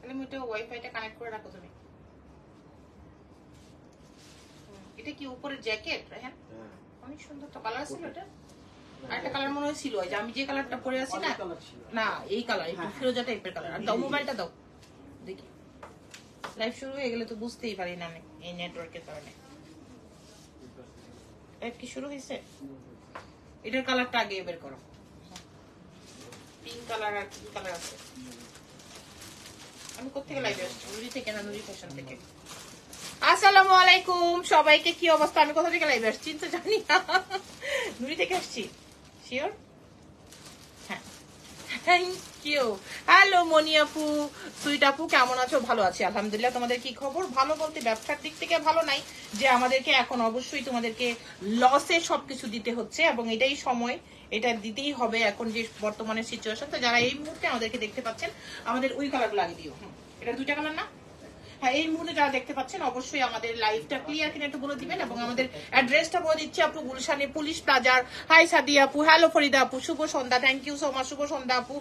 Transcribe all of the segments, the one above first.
তাহলে আমি ওটা ওয়াইফাইটা কানেক্ট করে রাখো তুমি। এটা কি উপরের জ্যাকেট? হ্যাঁ অনেক সুন্দর তো কালার ছিল এটা। আরেকটা কালার মনে হয় ছিল যে আমি যে কালারটা পরে আছি না, না এই কালার একটু ফিরোজা টাইপের কালার। আর দাও মোবাইলটা দাও দেখি। লাইভ শুরু হয়ে গেলে তো বুঝতেই পারি না আমি এই নেটওয়ার্কের কারণে। লাইভ কি শুরু হয়েছে? এটার কালারটা আগে বের করো। পিঙ্ক কালার আর কি কালার আছে? আমি কোত্থেকে লাইভে আসছি? নুরি থেকে না নুরি ফ্যাশন থেকে। আসসালামু আলাইকুম সবাইকে, কি অবস্থা? আমি কোথা থেকে লাইভে আসছি তো জানি না। নুরি থেকে আসছি শিওর। হ্যাঁ থ্যাংক ইউ। হ্যালো মনি আপু, সুইট আপু, কেমন আছো? ভালো আছি আলহামদুলিল্লাহ। তোমাদের কি খবর? ভালো বলতে ব্যবসার দিক থেকে ভালো নাই, যে আমাদেরকে এখন অবশ্যই তোমাদেরকে লসে সবকিছু দিতে হচ্ছে এবং এটাই সময়, এটা দিতেই হবে এখন যে বর্তমানে সিচুয়েশন। তো যারা এই মুহূর্তে আমাদেরকে দেখতে পাচ্ছেন, আমাদের ওই কালার লাগিয়ে দিও। এটা দুইটা কালার না? হ্যাঁ এই মুহূর্তে যারা দেখতে পাচ্ছেন অবশ্যই আমাদের লাইভটা ক্লিয়ার কিনা একটু বলে দিবেন এবং আমাদের অ্যাড্রেসটা বলে দিচ্ছি আপু। গুলশানে পুলিশ প্লাজার। হাই সাদিয়া আপু, হ্যালো ফরিদা আপু, শুভ সন্ধ্যা, থ্যাংক ইউ সো মাচ, শুভ সন্ধ্যা আপু।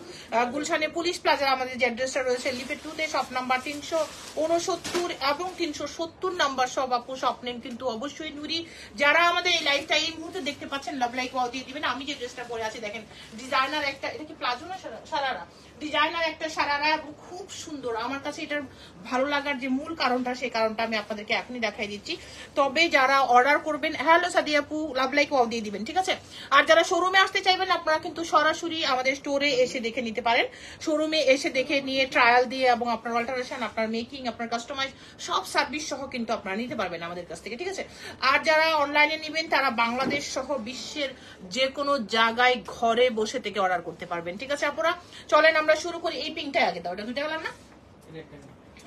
গুলশানে পুলিশ প্লাজার আমাদের যে অ্যাড্রেসটা রয়েছে লিফেট 2 তে, শপ নাম্বার 369 এবং 370 নাম্বার সব আপু। শপ নেম কিন্তু অবশ্যই নুরি। যারা আমাদের এই লাইভটা এই মুহূর্তে দেখতে পাচ্ছেন লাভ লাইক ওয়াও দিয়ে দিবেন। আমি যে ড্রেসটা পরে আছি দেখেন, ডিজাইনার একটা, এটা কি প্লাজো না সারারা? ডিজাইনার একটা সারারা এবং খুব সুন্দর। আমার কাছে এটার ভালো লাগার যে মূল কারণটা, সেই কারণটা আমি আপনাদেরকে এখনই দেখাই দিচ্ছি। তবে যারা অর্ডার করবেন, হ্যালো সাদিয়া আপু, লাভ লাইক ওয়াও দিয়ে দিবেন, ঠিক আছে? আর যারা শোরুমে আসতে চাইবেন আপনারা কিন্তু সরাসরি আমাদের স্টোরে এসে দেখে নিতে পারেন। শোরুমে এসে দেখে নিয়ে ট্রায়াল দিয়ে এবং আপনার অল্টারেশন, আপনার মেকিং, আপনার কাস্টমাইজ সব সার্ভিস সহ কিন্তু আপনারা নিতে পারবেন আমাদের কাছ থেকে, ঠিক আছে? আর যারা অনলাইনে নেবেন তারা বাংলাদেশ সহ বিশ্বের যে কোনো জায়গায় ঘরে বসে থেকে অর্ডার করতে পারবেন, ঠিক আছে আপুরা? চলেন আমরা শুরু করি। এই পিঙ্কটাই আগে দাও, ওটা দুইটা কালার না?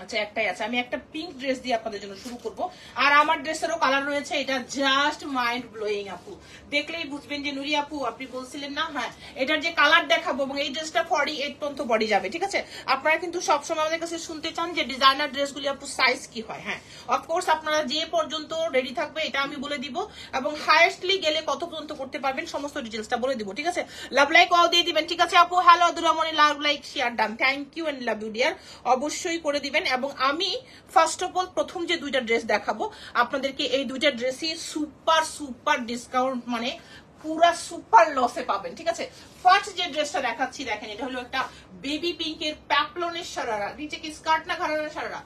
আচ্ছা একটাই আছে। আমি একটা পিঙ্ক ড্রেস দিয়ে আপনাদের জন্য শুরু করব। আর আমার ড্রেসেরও কালার রয়েছে, এটা জাস্ট মাইন্ড ব্লোয়িং আপু। দেখলেই বুঝবেন যে নুরি আপু আপনি বলছিলেন না, হ্যাঁ এটার যে কালার দেখাবো এবং এই ড্রেসটা 48 পর্যন্ত বডি যাবে, ঠিক আছে? আপনারা কিন্তু সবসময় আমাদের কাছে শুনতে চান যে ডিজাইনার ড্রেসগুলি আপু সাইজ কি হয়। হ্যাঁ অফকোর্স আপনারা যে পর্যন্ত রেডি থাকবে এটা আমি বলে দিব এবং হাইয়েস্টলি গেলে কত পর্যন্ত করতে পারবেন সমস্ত ডিটেলসটা বলে দিব, ঠিক আছে? লাভ লাইক ওয়াও দিয়ে দিবেন, ঠিক আছে আপু? Hello Aduramoni, love like share done, thank you and love you dear. অবশ্যই করে দিবেন। এবং আমি ফার্স্ট অফ অল প্রথম যে দুইটা ড্রেস দেখাবো আপনাদেরকে, এই দুইটা ড্রেসই সুপার সুপার ডিসকাউন্ট, মানে পুরা সুপার লসে পাবেন, ঠিক আছে? ফার্স্ট যে ড্রেসটা দেখাচ্ছি দেখেন, এটা হলো একটা বেবি পিঙ্কের প্যাপলনের সারারা। নিচে কি স্কার্ট না ঘাড়ার সারারা?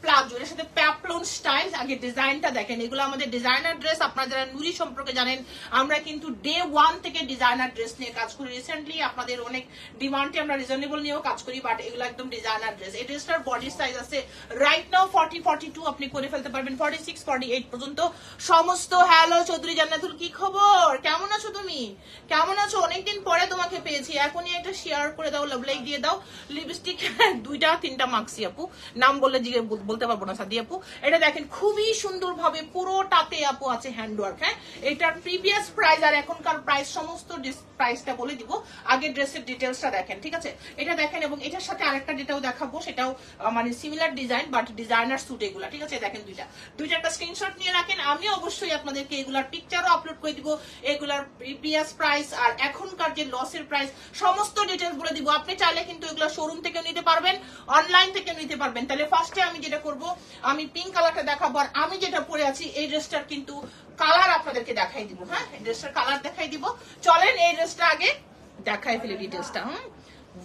প্লাজো, এর সাথে প্যাপলন স্টাইল। আগে ডিজাইনটা দেখেন, এগুলো আমাদের ডিজাইনার ড্রেস। আপনারা যারা নুরি সম্পর্কে জানেন, আমরা কিন্তু ডে 1 থেকে ডিজাইনার ড্রেস নিয়ে কাজ করি। রিসেন্টলি আপনাদের অনেক ডিমান্ডে আমরা রিজনেবল নিয়েও কাজ করি, বাট এগুলো একদম ডিজাইনার ড্রেস। এই ড্রেসটার বডি সাইজ আছে রাইট নাও 40, 42 আপনি করে ফেলতে পারবেন, 46, 48 পর্যন্ত সমস্ত। হ্যালো চৌধুরী জান্নাতুল, কি খবর? কেমন আছো তুমি? কেমন আছো? অনেকদিন পরে তোমাকে পেয়েছি। এখনই একটা শেয়ার করে দাও, লাভ লাইক দিয়ে দাও। লিপস্টিক 2টা 3টা মাখছি আপু, নাম বললে বলতে পারবো না সাদি আপু। এটা দেখেন খুবই সুন্দর ভাবে পুরোটাতে আপু আছে হ্যান্ডওয়ার্ক। হ্যাঁ এটার প্রিভিয়াস প্রাইস আর এখনকার প্রাইস সমস্ত প্রাইসটা বলে দিব। আগে ড্রেসের ডিটেলসটা দেখেন, ঠিক আছে? এটা দেখেন এবং এটার সাথে আরেকটা যেটাও দেখাবো সেটাও মানে similar design but designer suit এগুলা, ঠিক আছে? দেখেন দুইটা একটা স্ক্রিনশট নিয়ে রাখেন। আমি অবশ্যই আপনাদেরকে এগুলার পিকচারও আপলোড করে দিব, এগুলার প্রিভিয়াস প্রাইস আর এখনকার যে লসের প্রাইস সমস্ত ডিটেলস বলে দিব। আপনি চাইলে কিন্তু এগুলো শোরুম থেকে নিতে পারবেন, অনলাইন থেকে নিতে পারবেন। তাহলে ফার্স্টে আমি যেটা করব, আমি পিঙ্ক কালারটা দেখাবো। আর আমি যেটা পরে আছি এই ড্রেসটার কিন্তু কালার আপনাদেরকে দেখাই দিব। হ্যাঁ এই ড্রেসটার কালার দেখাই দিব। চলেন এই ড্রেসটা আগে দেখাই ফেলি ডিটেলসটা।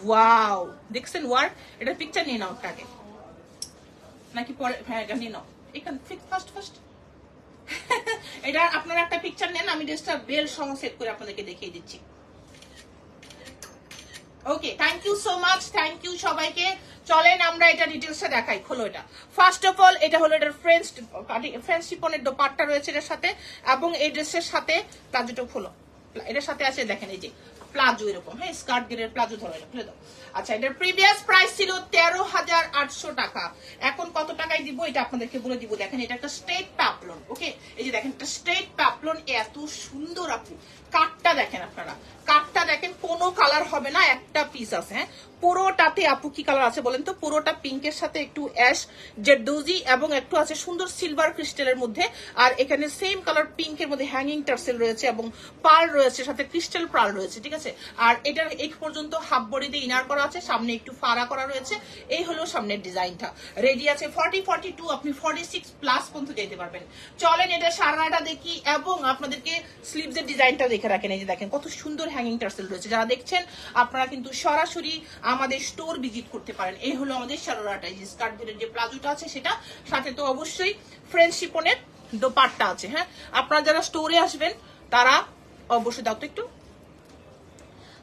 ওয়াও দেখছেন ওয়ার্ক? এটা পিকচার নিয়ে নাও আগে নাকি পরে? হ্যাঁ এটা নিয়ে নাও, এখান ফার্স্ট এটা আপনারা একটা পিকচার নেন, আমি ড্রেসটা বেল সহ সেট করে আপনাদেরকে দেখিয়ে দিচ্ছি। Okay thank you so much, thank you সবাইকে। চলেন আমরা এটা ডিটেলসটা দেখাই। খোলো এটা। ফার্স্ট অফ অল এটা হলো এটার ফ্রেঞ্চ শিপনের দোপাট্টা রয়েছে এর সাথে এবং এই ড্রেসের সাথে প্লাজোটা খোলো। এটার সাথে আছে দেখেন এই যে প্লাজো এরকম, হ্যাঁ স্কার্ট গেরের প্লাজো ধরে খুলে দাও। আচ্ছা এটার প্রিভিয়াস প্রাইস ছিল 13,800 টাকা। এখন কত টাকায় দিব এটা আপনাদেরকে বলে দিব। দেখেন এটা একটা স্ট্রেট প্যাপলন, প্যাপলন। ওকে, এই যে দেখেন এটা স্ট্রেট প্যাপলন, এত সুন্দর আপু। কাটটা দেখেন আপনারা, কাটটা দেখেন, কোনো কালার হবে না, একটা পিস আছে। হ্যাঁ, পুরোটাতে আপু কি কালার আছে বলেন তো? পুরোটা পিঙ্কের সাথে একটু অ্যাশ জেডোজি এবং একটু আছে সুন্দর সিলভার ক্রিস্টালের মধ্যে। আর এখানে সেম কালার পিঙ্কের মধ্যে হ্যাঙ্গিং টার্সেল রয়েছে এবং পার্ল রয়েছে, সাথে ক্রিস্টাল পার্ল রয়েছে। ঠিক আছে, আর এটার এই পর্যন্ত হাফ বডি দিয়ে ইনার করা আছে, সামনে একটু ফাড়া করা রয়েছে। এই হলো সামনের ডিজাইনটা। রেডি আছে 40, 42, আপনি 46 প্লাস পর্যন্ত যেতে পারবেন। চলেন এটা সারাটা দেখি এবং আপনাদেরকে স্লিভস এর ডিজাইনটা দেখে রাখেন। এই যে দেখেন কত সুন্দর হ্যাঙ্গিং টার্সেল রয়েছে। যারা দেখছেন আপনারা কিন্তু সরাসরি আমাদের স্টোর ভিজিট করতে পারেন। এই হলো আমাদের সারারাটা। এই যে স্কার্ট ঘেরের যে প্লাজোটা আছে সেটা, সাথে তো অবশ্যই ফ্রেঞ্চ শিপনের দোপাট্টা আছে। হ্যাঁ, আপনারা যারা স্টোরে আসবেন তারা অবশ্যই, দাও তো একটু,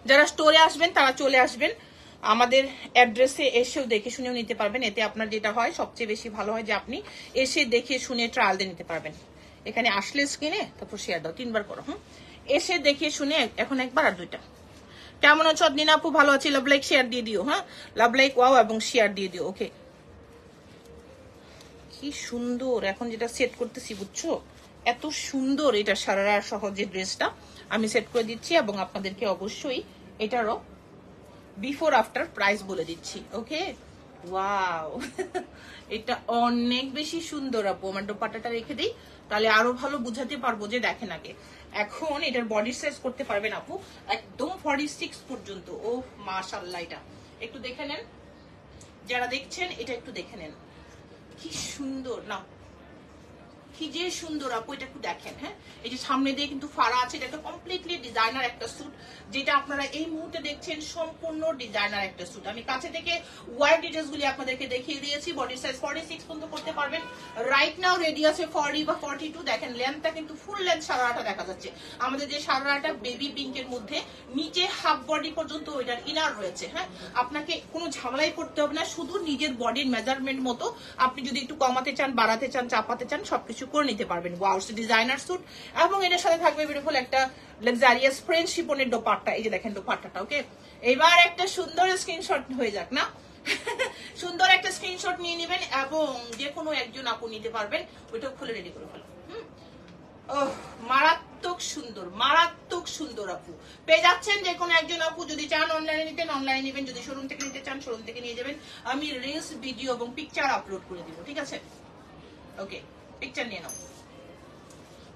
যারা স্টোরে আসবেন তারা চলে আসবেন আমাদের অ্যাড্রেসে, এসেও দেখে শুনেও নিতে পারবেন। এতে আপনার যেটা হয় সবচেয়ে বেশি ভালো হয় যে আপনি এসে দেখে শুনে ট্রায়াল দিয়ে নিতে পারবেন। এখানে আসলে স্ক্রিনে তারপর শেয়ার দাও, 3 বার করো। এসে দেখে শুনে, এখন একবার আর 2টা। কেমন আছো অদনিনা আপু? ভালো আছি, লাভ লাইক শেয়ার দিয়ে দিও। হ্যাঁ, লাভ লাইক ওয়াও এবং শেয়ার দিয়ে দিও। ওকে, কি সুন্দর এখন যেটা সেট করতেছি বুঝছো, এত সুন্দর এটা সারারা সহ যে ড্রেসটা আমি সেট করে দিচ্ছি এবং আপনাদেরকে অবশ্যই এটারও বিফোর আফটার প্রাইস বলে দিচ্ছি। ওকে, ওয়াও এটা অনেক বেশি সুন্দর আপু। আমার দোপাট্টাটা রেখে দিই, তাহলে আরো ভালো বুঝাতে পারবো। যে দেখেন আগে, এখন এটার বডি সাইজ করতে পারবেন আপু একদম 46 পর্যন্ত। ও মাশাআল্লাহ, এটা একটু দেখে নেন, যারা দেখছেন এটা একটু দেখে নেন, কি সুন্দর না, কি যে সুন্দর আপু। এটা একটু দেখেন। হ্যাঁ, এই যে সামনে দিয়ে কিন্তু ফাড়া আছে, এটা একটা কমপ্লিটলি ডিজাইনার একটা স্যুট। যেটা আপনারা এই মুহূর্তে দেখছেন সম্পূর্ণ ডিজাইনার একটা স্যুট। আমি কাছে থেকে ওয়ার ডিটেলস গুলি আপনাদেরকে দেখিয়ে দিয়েছি। বডি সাইজ 46 পর্যন্ত করতে পারবেন। রাইট নাও রেডি আছে 40 বা 42। দেখেন লেন্থটা কিন্তু ফুল লেন্থ সারাটা দেখা যাচ্ছে। আমাদের যে সারাটা বেবি পিঙ্কের মধ্যে নিচে হাফ বডি পর্যন্ত ওইটার ইনার রয়েছে। হ্যাঁ, আপনাকে কোনো ঝামেলাই করতে হবে না, শুধু নিজের বডির মেজারমেন্ট মতো আপনি যদি একটু কমাতে চান, বাড়াতে চান, চাপাতে চান, সবকিছু করে নিতে পারবেন। ওয়াও, ডিজাইনার স্যুট এবং এটার সাথে থাকবে বিউটিফুল একটা লাক্সারিয়াস ফ্রেঞ্চ শিপনের দোপাট্টা। এই যে দেখেন দোপাট্টাটা। ওকে, এবার একটা সুন্দর স্ক্রিনশট হয়ে যাক না সুন্দর একটা স্ক্রিনশট নিয়ে নেবেন এবং যে কোনো একজন আপু নিতে পারবেন। ওইটা খুলে রেডি করে ফেলো। মারাত্মক সুন্দর, মারাত্মক সুন্দর আপু পেয়ে যাচ্ছেন যে কোনো একজন আপু। যদি চান অনলাইনে নিতেন অনলাইনে নেবেন, যদি শোরুম থেকে নিতে চান শোরুম থেকে নিয়ে যাবেন। আমি রিলস, ভিডিও এবং পিকচার আপলোড করে দিব। ঠিক আছে, ওকে, পিকচার নিয়ে নাও।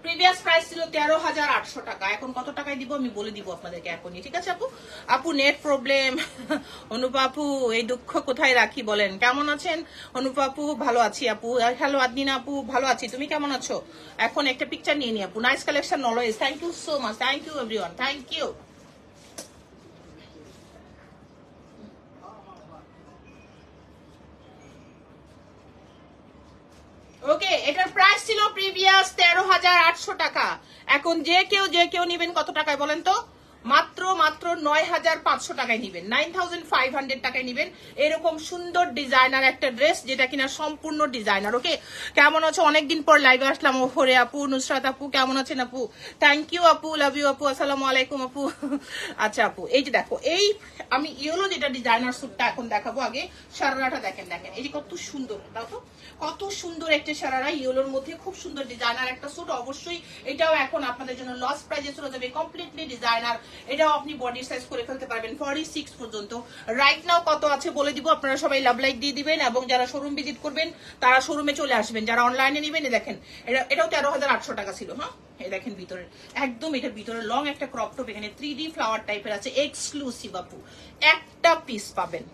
প্রিভিয়াস প্রাইস ছিল 13,800 টাকা, এখন কত টাকায় দিব আমি বলে দিব আপনাদেরকে এখনই। ঠিক আছে আপু? আপু নেট প্রবলেম। অনুপা আপু এই দুঃখ কোথায় রাখি বলেন? কেমন আছেন অনুপা আপু? ভালো আছি আপু। হ্যালো আদনিনা আপু, ভালো আছি, তুমি কেমন আছো? এখন একটা পিকচার নিয়ে নি আপু। Nice collection always, thank you so much, thank you everyone, thank you. Okay, এটার প্রাইস ছিল প্রিভিয়াস 13,800 টাকা। এখন যে কেউ নিবেন কত টাকায় বলেন তো? মাত্র 9,500 টাকায় নিবেন, 9,500 টাকায় নিবেন। এরকম সুন্দর ডিজাইনার একটা ড্রেস, যেটা কিনা সম্পূর্ণ ডিজাইনার। ওকে, কেমন আছো? অনেকদিন পর লাইভে আসলাম। ওহরে আপু, নুসরাত আপু কেমন আছেন আপু? থ্যাংক ইউ আপু, লাভ ইউ আপু, আসসালামু আলাইকুম আপু। আচ্ছা আপু, এই যে দেখো, এই আমি ইয়েলো যেটা ডিজাইনার স্যুটটা এখন দেখাবো। আগে সারারাটা দেখেন, দেখেন এই যে কত সুন্দর, দেখো কত সুন্দর একটা সারারা ইয়েলোর মধ্যে, খুব সুন্দর ডিজাইনার একটা স্যুট। অবশ্যই এটাও এখন আপনাদের জন্য লস প্রাইজে চলে যাবে, কমপ্লিটলি ডিজাইনার। এটাও আপনি বডি সাইজ করে ফেলতে পারবেন 46 পর্যন্ত। রাইট নাও কত আছে বলে দিব, আপনারা সবাই লাভ লাইক দিয়ে দিবেন এবং যারা শোরুম ভিজিট করবেন তারা শোরুমে চলে আসবেন। যারা অনলাইনে নেবেন, দেখেন এটাও 13,800 টাকা ছিল। হ্যাঁ, এই দেখেন ভিতরে একদম, এটার ভিতরে লং একটা ক্রপ টপ, এখানে 3D ফ্লাওয়ার টাইপের আছে, এক্সক্লুসিভ আপু, একটা পিস পাবেন।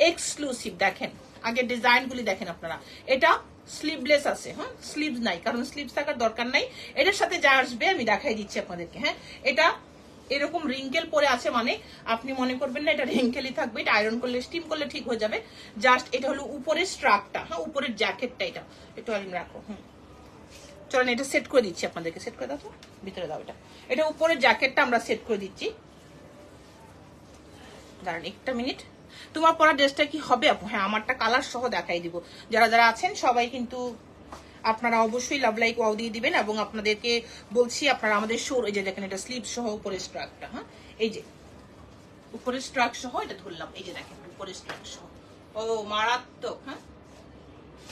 এক্সক্লুসিভ। দেখেন আগে ডিজাইন গুলি দেখেন আপনারা। এটা স্লিভলেস আছে। হ্যাঁ, স্লিভস নাই, কারণ স্লিভস থাকার দরকার নাই। এটার সাথে যা আসবে আমি দেখাই দিচ্ছি আপনাদেরকে। হ্যাঁ, এটা এরকম রিঙ্কেল পরে আছে, মানে আপনি মনে করবেন না এটা রিঙ্কেলই থাকবে, এটা আয়রন করলে, স্টিম করলে ঠিক হয়ে যাবে। জাস্ট এটা হলো উপরের স্ট্রাকটা। হ্যাঁ, উপরের জ্যাকেটটা, এটা একটু আলিম রাখো। চলেন এটা সেট করে দিচ্ছি আপনাদেরকে। সেট করে দাও তো, ভিতরে দাও। এটা উপরের জ্যাকেটটা আমরা সেট করে দিচ্ছি। দাঁড়ান একটা মিনিট। তোমার পরা ড্রেসটা কি হবে আপু? হ্যাঁ, আমারটা কালার সহ দেখাই দিব। যারা যারা আছেন সবাই কিন্তু আপনারা অবশ্যই লাভ লাইক ওয়াও দিয়ে দিবেন এবং আপনাদেরকে বলছি আপনারা আমাদের শোর, এই যে দেখেন এটা স্লিভ সহ উপরের স্ট্রাকটা। হ্যাঁ, এই যে উপরের স্ট্রাক সহ এটা ধরলাম। এই যে দেখেন উপরের স্ট্রাক সহ, ও মারাত্মক। হ্যাঁ,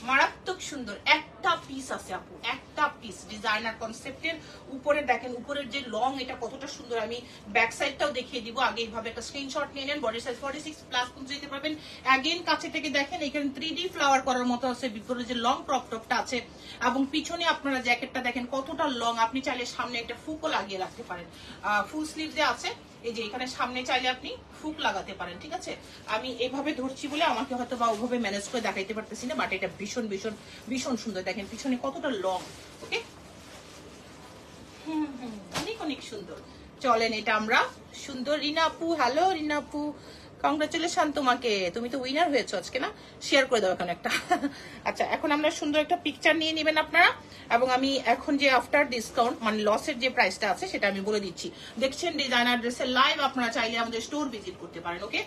মারাত্মক সুন্দর, একটা একটা পিস আছে আপু, একটা পিস ডিজাইনার কনসেপ্টের উপরে দেখেন, উপরের যে লং এটা কতটা সুন্দর। আমি ব্যাক সাইডটাও দেখিয়ে দিব, আগে এইভাবে একটা স্ক্রিনশট নিয়ে নেন। বডি সাইজ 46+ পর্যন্ত দিতে পারবেন। অ্যাগেন কাছে থেকে দেখেন, এখানে 3D ফ্লাওয়ার করার মতো আছে, ভিতরে যে লং ক্রপ টপটা আছে এবং পিছনে আপনারা জ্যাকেটটা দেখেন কতটা লং। আপনি চাইলে সামনে একটা ফুকও লাগিয়ে রাখতে পারেন, ফুল স্লিভ যে আছে এই যে এখানে সামনে চাইলে আপনি ফুক লাগাতে পারেন, ঠিক আছে। আমি এভাবে ধরছি বলে আমাকে হয়তো বা ওভাবে ম্যানেজ করে দেখাইতে পারতেছি না, বাট এটা ভীষণ ভীষণ ভীষণ সুন্দর। দেখেন পিছনে কতটা লং, ওকে, অনেক অনেক সুন্দর। চলেন এটা আমরা সুন্দর। রিনা আপু, হ্যালো রিনা আপু, কংগ্রাচুলেশন তোমাকে, তুমি তো উইনার হয়েছো আজকে না, শেয়ার করে দাও এখন একটা। আচ্ছা, এখন আমরা সুন্দর একটা পিকচার নিয়ে নেবেন আপনারা, এবং আমি এখন যে আফটার ডিসকাউন্ট মানে লসের যে প্রাইসটা আছে সেটা আমি বলে দিচ্ছি। দেখছেন ডিজাইনার ড্রেসের লাইভ, আপনারা চাইলে আমাদের স্টোর ভিজিট করতে পারেন, ওকে।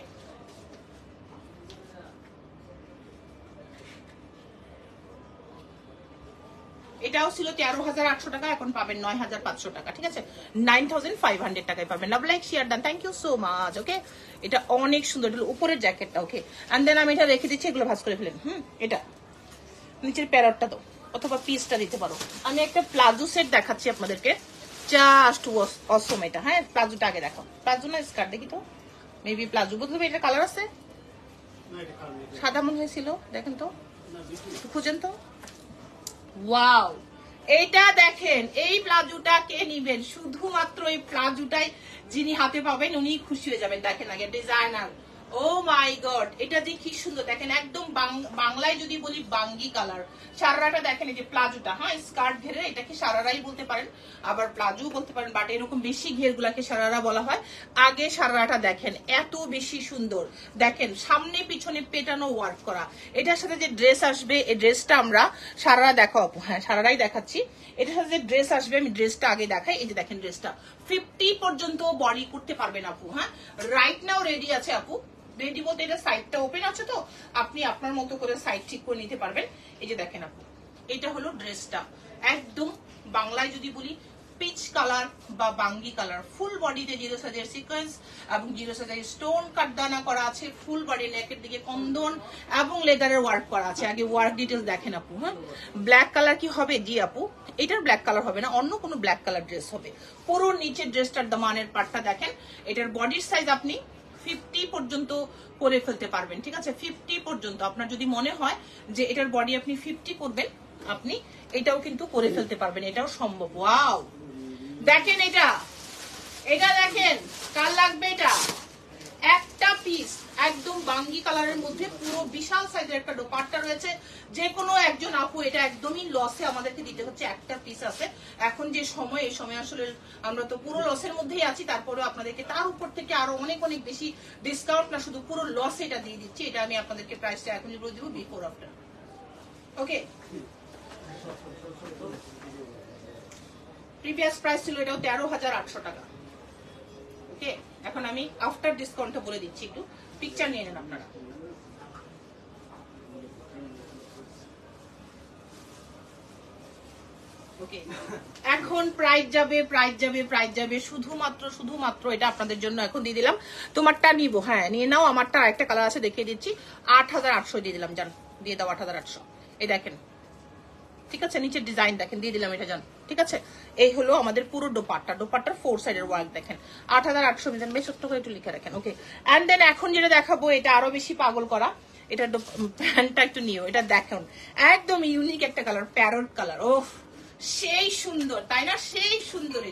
এটাও ছিল 13,800 টাকা, এখন পাবেন 9,500 টাকা, ঠিক আছে, 9,500 টাকায় পাবেন। Love, like, share done, thank you so much, okay. এটা অনেক সুন্দর, উপরের জ্যাকেটটা, ওকে। এন্ড দেন আমি এটা রেখে দিচ্ছি, এগুলো ভাঁজ করে ফেলেন। এটা নিচের প্যারটটা তো, অথবা পিসটা দিতে পারো। আমি একটা প্লাজো সেট দেখাচ্ছি আপনাদেরকে, জাস্ট অসম এটা। হ্যাঁ, প্লাজোটা আগে দেখাও, প্লাজো না স্কার্ট, দেখি তো, মেবি প্লাজো বলতে। এটা কালার আছে, সাদা মনে হয়েছিল, দেখেন তো, খুঁজেন তো। ওয়াও, এইটা দেখেন, এই প্লাজোটা কে নিবেন, শুধুমাত্র এই প্লাজোটাই যিনি হাতে পাবেন উনি খুশি হয়ে যাবেন। দেখেন আগে ডিজাইনার, ও মাই গড, এটা যে কি সুন্দর দেখেন, একদম বাংলায় যদি বলি বাঙ্গি কালার। সারারাটা দেখেন, এই যে প্লাজোটা, হ্যাঁ স্কার্ট ঘেরে, এটাকে সারারাই বলতে পারেন, আবার প্লাজো বলতে পারেন, বাট এরকম বেশি ঘের গুলাকে সারারা বলা হয়। আগে সারারাটা দেখেন এত বেশি সুন্দর, দেখেন সামনে পিছনে পেটানো ওয়ার্ক করা। এটার সাথে যে ড্রেস আসবে, এই ড্রেসটা আমরা সারারা দেখাও আপু, হ্যাঁ সারারাই দেখাচ্ছি। এটার সাথে যে ড্রেস আসবে আমি ড্রেসটা আগে দেখাই। এই যে দেখেন ড্রেসটা 50 পর্যন্ত বডি করতে পারবেন আপু, হ্যাঁ রাইট নাও রেডি আছে আপু। রেডি বলতে এটা সাইডটা ওপেন আছে, তো আপনি আপনার মতো করে সাইড ঠিক করে নিতে পারবেন। এই যে দেখেন আপু, এটা হলো ড্রেসটা, একদম বাংলায় যদি বলি পিচ কালার বা বাঙ্গি কালার। ফুল বডিতে 0 সাইজের সিকোয়েন্স এবং 0 সাইজের স্টোন কাটদানা করা আছে। ফুল বডি নেকের দিকে কন্দন এবং লেদারের ওয়ার্ক করা আছে। আগে ওয়ার্ক ডিটেলস দেখেন আপু। হ্যাঁ, ব্ল্যাক কালার কি হবে? জি আপু, এটার ব্ল্যাক কালার হবে না, অন্য কোনো ব্ল্যাক কালার ড্রেস হবে। পুরো নিচের ড্রেসটার দামানের পার্টটা দেখেন। এটার বডির সাইজ আপনি 50 পর্যন্ত করে ফেলতে পারবেন, ঠিক আছে, 50 পর্যন্ত। আপনার যদি মনে হয় যে এটার বডি আপনি 50 করবেন, আপনি এটাও কিন্তু করে ফেলতে পারবেন, এটাও সম্ভব। ওয়াও, দেখেন এটা, এটা দেখেন, কার লাগবে এটা? একটা পিস একদম বাঙ্গি কালারের মধ্যে পুরো বিশাল সাইজের একটা দোপাট্টা রয়েছে। যে কোনো একজন আপু, এটা একদমই লসে আমাদেরকে দিতে হচ্ছে, একটা পিস আছে। এখন যে সময়, এই সময় আসলে আমরা তো পুরো লসের মধ্যেই আছি, তারপরেও আপনাদেরকে তার উপর থেকে আরো অনেক অনেক বেশি ডিসকাউন্ট না, শুধু পুরো লস এটা দিয়ে দিচ্ছি। এটা আমি আপনাদেরকে প্রাইসটা এখনই বলে দিব, বিফোর আফটার, ওকে। প্রিভিয়াস প্রাইস ছিল এটাও 13,800 টাকা, ওকে। এখন আমি আফটার ডিসকাউন্টটা বলে দিচ্ছি, একটু পিকচার নিয়ে নেন আপনারা। ওকে, এখন প্রাইস যাবে, প্রাইস যাবে, প্রাইস যাবে, শুধুমাত্র এটা আপনাদের জন্য এখন দিয়ে দিলাম। তোমারটা নিবো, হ্যাঁ নিয়ে নাও, আমারটা একটা কালার আছে দেখিয়ে দিচ্ছি, 8,800 দিয়ে দিলাম, জান দিয়ে দাও 8,800। এই দেখেন, ঠিক আছে, নিচের ডিজাইন দেখেন, দিয়ে দিলাম এটা, জান ঠিক আছে। এই হলো আমাদের পুরো দোপাট্টা, দোপাট্টার 4 সাইডের ওয়ার্ক দেখেন, 8,800 মিজান বেশ ছোট্ট করে একটু লিখে রাখেন, ওকে। এন্ড দেন এখন যেটা দেখাবো, এটা আরো বেশি পাগল করা। এটা প্যান্টটা একটু নিও, এটা দেখুন একদম ইউনিক একটা কালার, প্যারট কালার। ওহ, সেই সুন্দর, তাই না? সেই সুন্দর,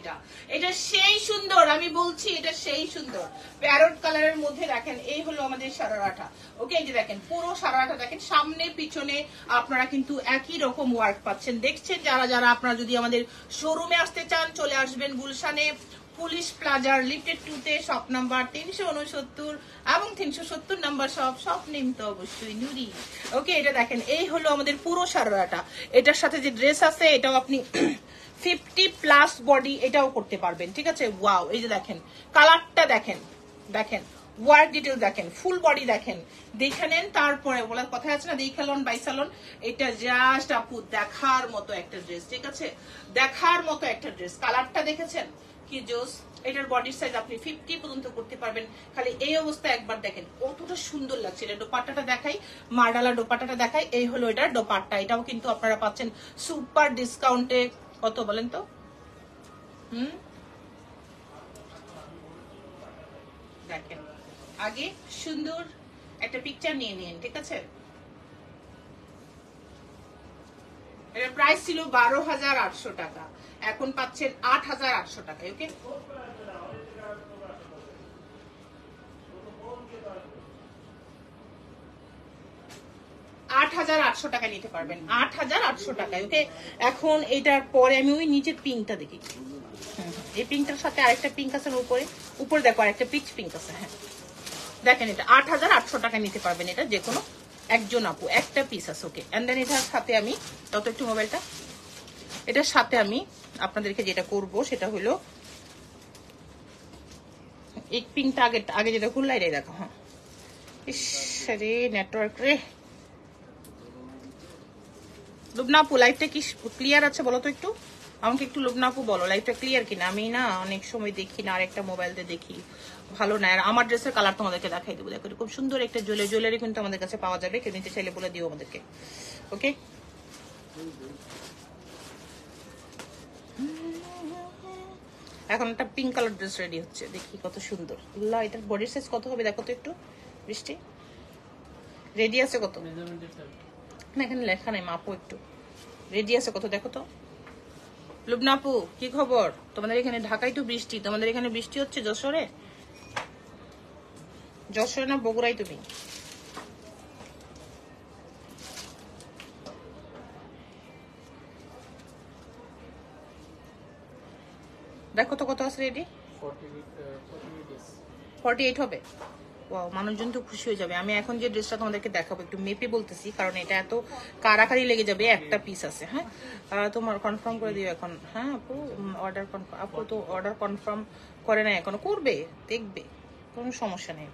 এটা সেই সুন্দর, আমি বলছি এটা সেই সুন্দর। প্যারট কালারের মধ্যে দেখেন, এই হলো আমাদের সারারাটা, ওকে। এই যে দেখেন পুরো সারারাটা দেখেন, সামনে পিছনে আপনারা কিন্তু একই রকম ওয়ার্ক পাচ্ছেন। দেখছেন যারা যারা আপনারা যদি আমাদের শোরুমে আসতে চান, চলে আসবেন গুলশানে পুলিশ প্লাজার লিফটেড 2-তে, শপ নাম্বার 369 এবং 370 নাম্বার শপ নেম তো অবশ্যই নুরি, ওকে। এটা দেখেন, এই হলো আমাদের পুরো সারারাটা। এটার সাথে যে ড্রেস আছে, এটাও আপনি 50+ বডি এটাও করতে পারবেন, ঠিক আছে। ওয়াও, এই যে দেখেন কালারটা দেখেন, দেখেন ওয়ার্ক ডিটেল দেখেন, ফুল বডি দেখেন, দেখে নেন। তারপরে বলার কথা আছে না, দেখালন বাইসালন, এটা জাস্ট আপু দেখার মতো একটা ড্রেস, ঠিক আছে, দেখার মতো একটা ড্রেস। কালারটা দেখেছেন কি জোস। এটার বডির সাইজ আপনি 50 পর্যন্ত করতে পারবেন। খালি এই অবস্থা একবার দেখেন কতটা সুন্দর লাগছে। এটা দোপাট্টাটা দেখাই, মার্ডালা দোপাট্টাটা দেখাই। এই হলো এটার দোপাট্টা। এটাও কিন্তু আপনারা পাচ্ছেন সুপার ডিসকাউন্টে। কত বলেন তো? দেখেন আগে সুন্দর একটা পিকচার নিয়ে নিন, ঠিক আছে? এটার প্রাইস ছিল 12,800 টাকা, এখন পাচ্ছেন 8,800 টাকায়। ওকে, 8,800 টাকা নিতে পারবেন, 8,800 টাকায়। ওকে, এখন এটার পরে আমি ওই নিচের পিঙ্কটা দেখি। এই পিঙ্কটার সাথে আরেকটা পিঙ্ক আছে উপরে, উপরে দেখো আরেকটা পিচ পিঙ্ক আছে। হ্যাঁ দেখেন, এটা 8,800 টাকা নিতে পারবেন। এটা যে কোনো একজন আপু, একটা পিস আছে। ওকে, এন্ড দেন এটার সাথে আমি তত একটু মোবাইলটা, এটার সাথে আমি আপনাদেরকে যেটা করব সেটা হলো এই পিঙ্কটা আগে যেটা খুললাই রে দেখো। হ্যাঁ, ইস রে নেটওয়ার্ক রে। লুবনা আপু লাইভটা কি ক্লিয়ার আছে বলো তো একটু, আমাকে একটু লুবনা আপু বলো লাইভটা ক্লিয়ার কিনা। আমি না অনেক সময় দেখি না, আরেকটা মোবাইল দিয়ে দেখি, ভালো না। আর আমার ড্রেসের কালার তোমাদেরকে দেখাই দেবো। দেখো খুব সুন্দর একটা জুয়েলারি কিন্তু আমাদের কাছে পাওয়া যাবে, কেউ নিতে চাইলে বলে দিও আমাদেরকে। ওকে, এখন একটা পিঙ্ক কালার ড্রেস রেডি হচ্ছে, দেখি কত সুন্দর। আল্লাহ, এটার বডির সাইজ কত হবে দেখো তো একটু। বৃষ্টি রেডি আছে কত? না এখানে লেখা নাই, মাপো একটু। রেডি আছে কত দেখো তো। লুবনা আপু কি খবর তোমাদের? এখানে ঢাকায় তো বৃষ্টি, তোমাদের এখানে বৃষ্টি হচ্ছে যশোরে? যশোরে না বগুড়ায় তুমি? দেখো তো কত আছে রেডি। 48 হবে। ওয়াও, মানুষজন তো খুশি হয়ে যাবে। আমি এখন যে ড্রেসটা তোমাদেরকে দেখাবো একটু মেপে বলতেছি, কারণ এটা এত কারাকারি লেগে যাবে। একটা পিস আছে। হ্যাঁ, তোমার কনফার্ম করে দিও এখন। হ্যাঁ আপু, অর্ডার কনফার্ম। আপু তো অর্ডার কনফার্ম করে না এখনো, করবে, দেখবে, কোনো সমস্যা নেই।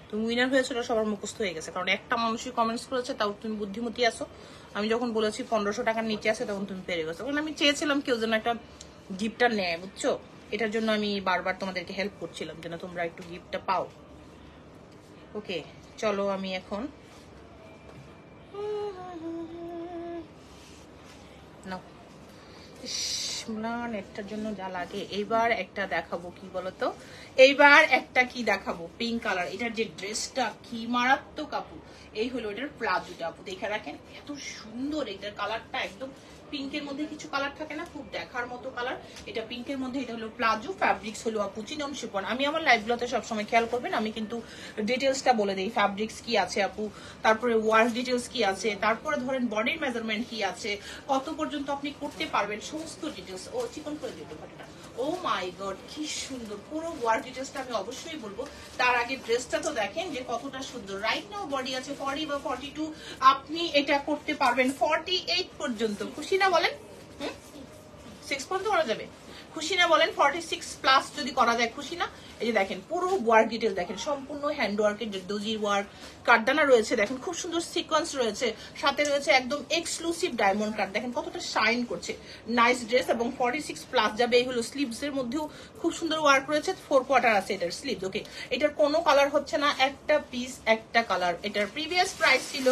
তুমি উইনার হয়েছিল, সবার মুখস্থ হয়ে গেছে, কারণ একটা মানুষই কমেন্টস করেছে, তাও তুমি বুদ্ধিমতী আছো। আমি যখন বলেছি 1500 টাকার নিচে আছে, তখন তুমি পেরে গেছো। কারণ আমি চেয়েছিলাম কেউ যেন একটা গিফটটা নেয়, বুঝছো? এটার জন্য আমি বারবার তোমাদেরকে হেল্প করছিলাম যেন তোমরা একটু গিফটটা পাও। ওকে, চলো আমি এখন নেটটার জন্য যা লাগে। এইবার একটা দেখাবো, কি বলতো, এইবার একটা কি দেখাবো, পিঙ্ক কালার। এটার যে ড্রেসটা কি মারাত্মক আপু। এই হলো এটার প্লাজোটা আপু, দেখে রাখেন এত সুন্দর। এটার কালারটা একদম পিঙ্কের মধ্যে কিছু কালার থাকে না, খুব দেখার মতো কালার। এটা পিঙ্কের মধ্যে। এটা হলো প্লাজো, ফ্যাব্রিক্স হলো আপু চিনন শিপন। আমি আমার লাইভগুলোতে সবসময় খেয়াল করবেন, আমি কিন্তু ডিটেলসটা বলে দিই, ফ্যাব্রিক্স কি আছে আপু, তারপরে ওয়াশ ডিটেলস কি আছে, তারপরে ধরেন বডির মেজারমেন্ট কি আছে, কত পর্যন্ত আপনি করতে পারবেন, সমস্ত ডিটেলস। ও চিকন করে দিও ঘটনা। ও মাই গড, কি সুন্দর। পুরো ওয়ার্ক ডিটেলসটা আমি অবশ্যই বলবো। তার আগে ড্রেসটা তো দেখেন যে কতটা সুন্দর। রাইট নাও বডি আছে 40 বা 42, আপনি এটা করতে পারবেন 48 পর্যন্ত। খুশি না বলেন? 6 পর্যন্ত করা যাবে, খুশি না বলেন? 46 প্লাস যদি করা যায়, খুশি না? এই যে দেখেন পুরো ওয়ার্ক ডিটেল দেখেন, সম্পূর্ণ হ্যান্ড ওয়ার্কের দোজির ওয়ার্ক, কাঠদানা রয়েছে দেখেন, খুব সুন্দর সিকোয়েন্স রয়েছে, সাথে রয়েছে একদম এক্সক্লুসিভ ডায়মন্ড কাট। দেখেন কতটা শাইন করছে, নাইস ড্রেস। এবং 46 প্লাস যাবে। এই হলো স্লিভস এর মধ্যেও খুব সুন্দর ওয়ার্ক রয়েছে, 4 কোয়ার্টার আছে এটার স্লিভস। ওকে, এটার কোনো কালার হচ্ছে না, একটা পিস একটা কালার। এটার প্রিভিয়াস প্রাইস ছিল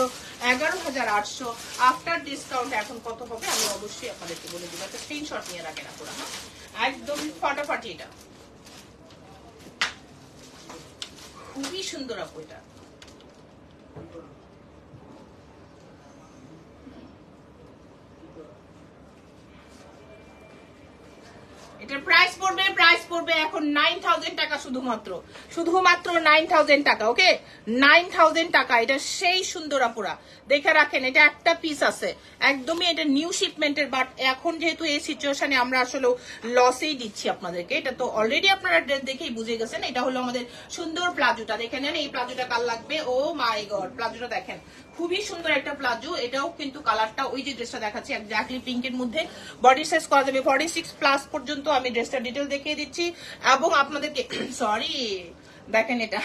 11,800, আফটার ডিসকাউন্ট এখন কত হবে আমি অবশ্যই আপনাদেরকে বলে দেবো। একটা স্ক্রিনশট নিয়ে রাখেন আপনারা। হ্যাঁ, একদম ফাটাফাটি। এটা খুবই সুন্দর আপু। এটা এটার প্রাইস পড়বে এখন 9,000 টাকা, শুধুমাত্র 9,000 টাকা। ওকে, 9,000 টাকা। এটা সেই সুন্দর আপুরা, দেখে রাখেন। এটা একটা পিস আছে, একদমই এটা নিউ শিপমেন্টের। বাট এখন যেহেতু এই সিচুয়েশনে আমরা আসলে লসেই দিচ্ছি আপনাদেরকে। এটা তো অলরেডি আপনারা দেখেই বুঝে গেছেন। এটা হলো আমাদের সুন্দর প্লাজোটা, দেখে নেন। এই প্লাজোটা কার লাগবে? ও মাই গড, প্লাজোটা দেখেন, খুবই সুন্দর একটা প্লাজো। এটাও কিন্তু কালারটা ওই যে ড্রেসটা দেখাচ্ছি এক্স্যাক্টলি পিঙ্কের মধ্যে। বডি সাইজ করা যাবে 46 প্লাস পর্যন্ত। আমি ড্রেসটা ডিটেল দেখিয়ে দিচ্ছি এবং আপনাদেরকে সরি দেখেন এটা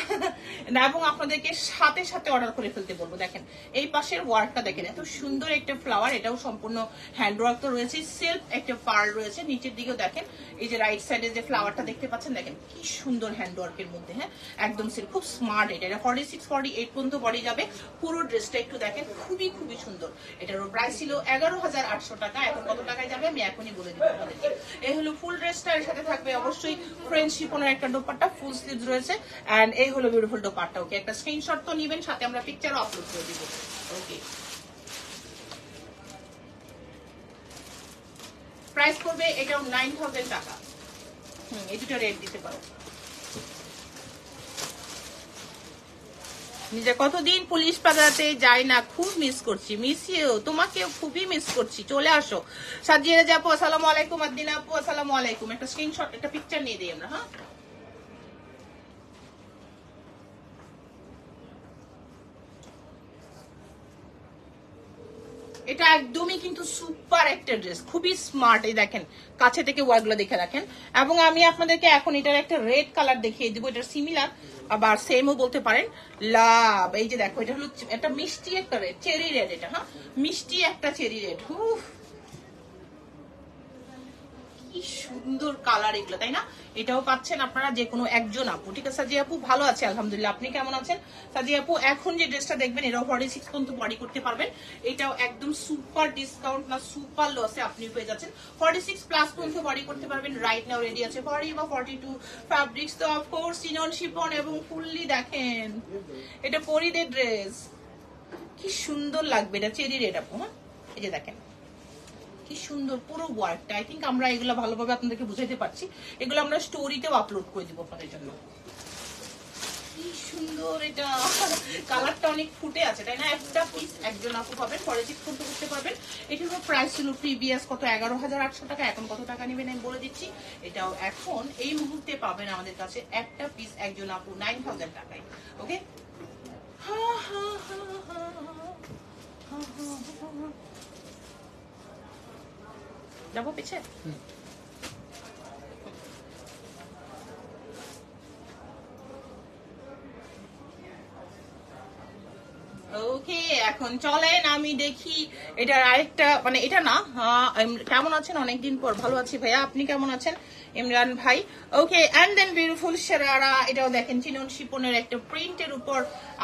এবং আপনাদেরকে সাথে সাথে অর্ডার করে ফেলতে বলবো। দেখেন এই পাশের ওয়ার্কটা দেখেন, এত সুন্দর একটা ফ্লাওয়ার, এটাও সম্পূর্ণ হ্যান্ডওয়ার্ক তো রয়েছে, সেলফ একটা পার্ল রয়েছে। নিচের দিকেও দেখেন এই যে রাইট সাইডে যে ফ্লাওয়ারটা দেখতে পাচ্ছেন, দেখেন কি সুন্দর হ্যান্ডওয়ার্কের মধ্যে। হ্যাঁ, একদম সিল্ক, খুব স্মার্ট। এটা 46 48 পর্যন্ত বডি যাবে। পুরো ড্রেসটা একটু দেখেন, খুবই খুবই সুন্দর। এটার প্রাইস ছিল 11,800 টাকা। এখন কত টাকায় যাবে আমি এখনই বলে দিব আপনাদেরকে। এই হলো ফুল ড্রেসটা, এর সাথে থাকবে অবশ্যই ফ্রেঞ্চ শিফনের একটা দোপাট্টা, ফুল স্লিভস রয়েছে, এন্ড এই হলো বিউটিফুল দোপাট্টা। ওকে, একটা স্ক্রিনশট তো নেবেন, সাথে আমরা পিকচারও আপলোড করে দিব। ওকে, প্রাইস করবে এটাও 9,000 টাকা। এই দুটো রেট দিতে পারো। নিজে কতদিন পুলিশ পাড়াতে যাই না, খুব মিস করছি। মিস ইউ, তোমাকে খুবই মিস করছি। চলে আসো। সাজিয়ে যাবো। আসসালামু আলাইকুম। আদিনা আপু আসসালামু আলাইকুম। একটা স্ক্রিনশট, একটা পিকচার নিয়ে দিই আমরা। হ্যাঁ, এটা একদমই কিন্তু সুপার একটা ড্রেস, খুবই স্মার্ট। এই দেখেন কাছে থেকে ওয়ার্কগুলো দেখে রাখেন। এবং আমি আপনাদেরকে এখন এটার একটা রেড কালার দেখিয়ে দিব। এটা সিমিলার আবার সেমও বলতে পারেন। লাভ, এই যে দেখো, এটা হলো একটা মিষ্টি একটা রেড, চেরি রেড এটা। হ্যাঁ, মিষ্টি একটা চেরি রেড। কি সুন্দর কালার এগুলো, তাই না? এটাও পাচ্ছেন আপনারা যে কোনো একজন আপু। ঠিক আছে সাজিয়া আপু, ভালো আছে আলহামদুলিল্লাহ। আপনি কেমন আছেন সাজিয়া আপু? এখন যে ড্রেসটা দেখবেন এটাও 46 পর্যন্ত বডি করতে পারবেন। এটাও একদম সুপার ডিসকাউন্ট না সুপার লসে আপনি পেয়ে যাচ্ছেন। 46 প্লাস পর্যন্ত বডি করতে পারবেন। রাইট নাও রেডি আছে 40 বা 42 ফ্যাব্রিক্স তো অফকোর্স চিনন শিফন এবং ফুললি। দেখেন এটা পরিদের ড্রেস, কি সুন্দর লাগবে। এটা চেরি রেড আপু। হ্যাঁ, এই যে দেখেন কি সুন্দর পুরো ওয়ার্কটা। আই থিঙ্ক আমরা এগুলো ভালোভাবে আপনাদেরকে বুঝাইতে পারছি। এগুলো আমরা স্টোরিতেও আপলোড করে দিব আপনাদের জন্য। কি সুন্দর এটা, কালারটা অনেক ফুটে আছে, তাই না? একটা পিস একজন আপু পাবেন, 46 পর্যন্ত করতে পারবেন। এটার প্রাইস ছিল প্রিভিয়াস কত 11,800 টাকা। এখন কত টাকা নেবেন আমি বলে দিচ্ছি। এটাও এখন এই মুহূর্তে পাবেন আমাদের কাছে একটা পিস একজন আপু 9,000 টাকায়। ওকে, যাবো পিছে। ওকে, এখন চলেন আমি দেখি এটার আরেকটা, মানে এটা না। কেমন আছেন? অনেকদিন পর। ভালো আছি ভাইয়া, আপনি কেমন আছেন ইমরান ভাই? ওকে, এন্ড দেন বিউটিফুল শারারা। এটাও দেখেন চিনন শিপনের একটা প্রিন্টের উপর,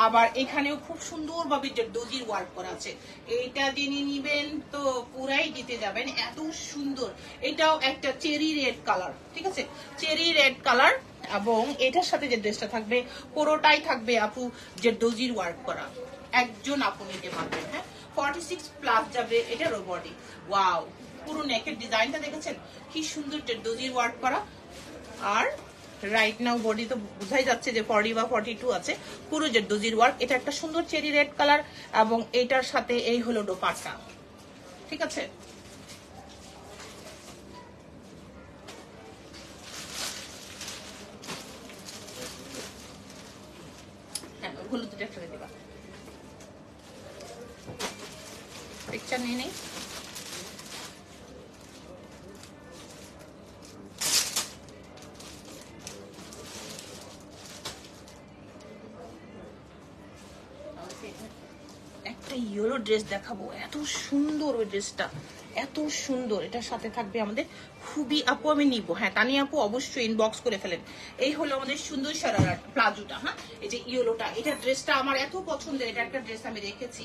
আবার এখানেও খুব সুন্দর ভাবে দজির ওয়ার্ক করা আছে। এইটা যিনি নিবেন তো পুরাই জিতে যাবেন, এত সুন্দর। এটাও একটা চেরি রেড কালার। ঠিক আছে, চেরি রেড কালার। এবং এটার সাথে যে ড্রেসটা থাকবে পুরোটাই থাকবে আপু যে দজির ওয়ার্ক করা। একজন আপু নিতে পারবেন। হ্যাঁ, 46 প্লাস যাবে এটারও বডি। ওয়াও, পুরো নেকের ডিজাইনটা দেখেছেন কি সুন্দর, দজির ওয়ার্ক করা। আর রাইট নাও বডি তো বোঝাই যাচ্ছে যে 40 বা 42 আছে। পুরো যে দজির ওয়ার্ক। এটা একটা সুন্দর চেরি রেড কালার এবং এটার সাথে এই হলো দোপাট্টা। ঠিক আছে, হ্যাঁ হলুদ একটা দিবা। পিকচার নিয়ে নেই। একটা ইয়েলো ড্রেস দেখাবো, এত সুন্দর ওই ড্রেসটা, এত সুন্দর। এটার সাথে থাকবে আমাদের খুবই আপু আমি নিব। হ্যাঁ, তানি আপু অবশ্যই ইনবক্স করে ফেলেন। এই হলো আমাদের সুন্দর শারারা প্লাজোটা। হ্যাঁ, এই যে ইয়েলোটা, এটা ড্রেসটা আমার এত পছন্দের। এটা একটা ড্রেস আমি রেখেছি,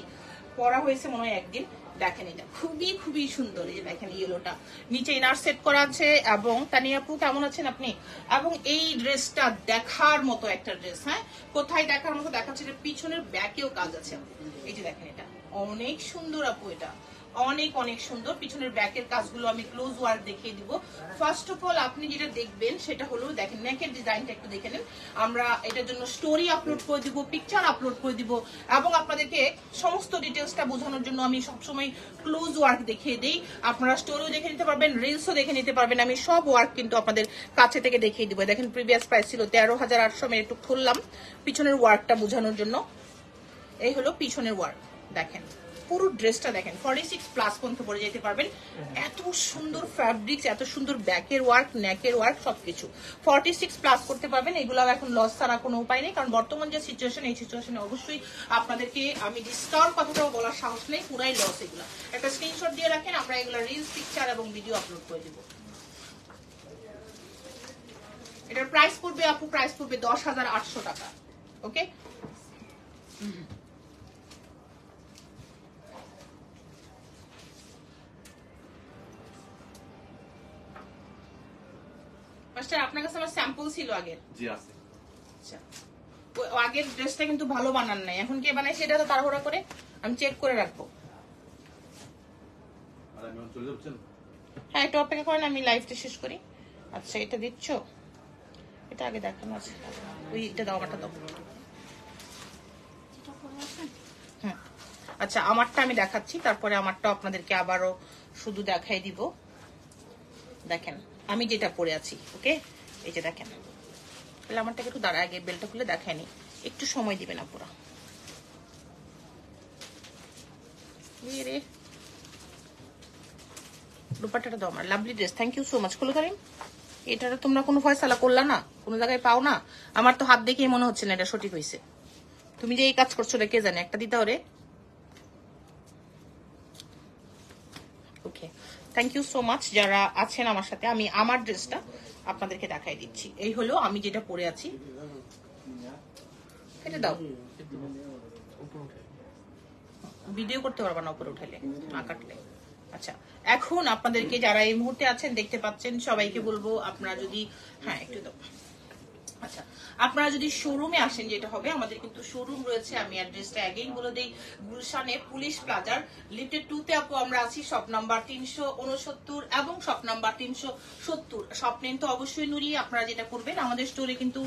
পরা হয়েছে মনে হয় একদিন। দেখেন এটা খুবই খুবই সুন্দর। এই যে দেখেন ইয়েলোটা, নিচে ইনার সেট করা আছে। এবং তানি আপু কেমন আছেন আপনি? এবং এই ড্রেসটা দেখার মতো একটা ড্রেস। হ্যাঁ, কোথায় দেখার মতো দেখাচ্ছে, পিছনের ব্যাকেও কাজ আছে। এই যে দেখেন এটা অনেক সুন্দর আপু, এটা অনেক অনেক সুন্দর। পিছনের ব্যাকের কাজগুলো আমি ক্লোজ ওয়ার্ক দেখিয়ে দিব। ফার্স্ট অফ অল আপনি যেটা দেখবেন সেটা হলো দেখেন নেকের ডিজাইনটা একটু দেখে নেন। আমরা এটার জন্য স্টোরি আপলোড করে দিব, পিকচার আপলোড করে দিব, এবং আপনাদেরকে সমস্ত ডিটেলসটা বোঝানোর জন্য আমি সবসময় ক্লোজ ওয়ার্ক দেখিয়ে দিই। আপনারা স্টোরিও দেখে নিতে পারবেন, রিলসও দেখে নিতে পারবেন। আমি সব ওয়ার্ক কিন্তু আপনাদের কাছে থেকে দেখিয়ে দিব। দেখেন প্রিভিয়াস প্রাইস ছিল 13,800। আমি একটু খুললাম পিছনের ওয়ার্কটা বোঝানোর জন্য। এই হলো পিছনের ওয়ার্ক, দেখেন পুরো ড্রেসটা দেখেন 46+ পর্যন্ত পরে যেতে পারবেন। এত সুন্দর ফ্যাব্রিক্স, এত সুন্দর ব্যাকের ওয়ার্ক, নেকের ওয়ার্ক, সবকিছু 46+ করতে পারবেন। এগুলো এখন লস ছাড়া কোনো উপায় নেই, কারণ বর্তমান যে সিচুয়েশন, এই সিচুয়েশনে অবশ্যই আপনাদেরকে আমি ডিসকাউন্ট কথাটাও বলার সাহস নেই, পুরাই লস। এগুলো একটা স্ক্রিনশট দিয়ে রাখেন, আমরা এগুলো রিলস, পিকচার এবং ভিডিও আপলোড করে দিব। এটার প্রাইস পড়বে আপু, প্রাইস পড়বে 10,800 টাকা। ওকে, মাস্টার আপনার কাছে আমার স্যাম্পল ছিল আগের? জি আছে। আচ্ছা, আগের ড্রেসটা কিন্তু ভালো বানান নাই, এখন কে বানাইছে এটা তো তাড়াহুড়া করে, আমি চেক করে রাখবো। আর আমি চলে যাচ্ছেন? হ্যাঁ, একটু অপেক্ষা করেন, আমি লাইভটা শেষ করি। আচ্ছা, এটা দিচ্ছ, এটা আগে দেখানো আছে, ওইটা দাও, আমারটা দাও। হ্যাঁ, আচ্ছা, আমারটা আমি দেখাচ্ছি, তারপরে আমারটা আপনাদেরকে আবারও শুধু দেখাই দিব। দেখেন আমি যেটা পরে আছি, ওকে, এই যে দেখেন। তাহলে আমারটাকে একটু দাঁড়া, আগে বেলটা খুলে দেখায়নি, একটু সময় দিবেন আপুরা। রে দুপাট্টাটা দাও আমার, lovely dress, thank you so much. খুলে ধরেন, এটার তোমরা কোনো ফয়সালা করলা না, কোনো জায়গায় পাও না? আমার তো হাত দেখেই মনে হচ্ছে না এটা সঠিক হয়েছে। তুমি যে এই কাজ করছো এটা কে জানে, একটা দিতে ওরে। ওকে, থ্যাংক ইউ সো মাচ যারা আছেন আমার সাথে। আমি আমার ড্রেসটা আপনাদেরকে দেখাই দিচ্ছি। এই হলো আমি যেটা পরে আছি, এটা দাও, ভিডিও করতে পারবা না উপরে উঠাইলে, না কাটলে। আচ্ছা, এখন আপনাদেরকে যারা এই মুহূর্তে আছেন দেখতে পাচ্ছেন, সবাইকে বলবো আপনারা যদি, হ্যাঁ একটু দাও। আচ্ছা, আপনারা যদি শোরুমে আসেন যেটা হবে, আমাদের কিন্তু শোরুম রয়েছে, আমি অ্যাড্রেসটা আগেই বলে দেই, গুলশানে পুলিশ প্লাজার লিফটেড 2 তে আপু আমরা আছি, শপ নাম্বার 369 এবং শপ নাম্বার 370। শপ নেম তো অবশ্যই নুরি। আপনারা যেটা করবেন, আমাদের স্টোরে কিন্তু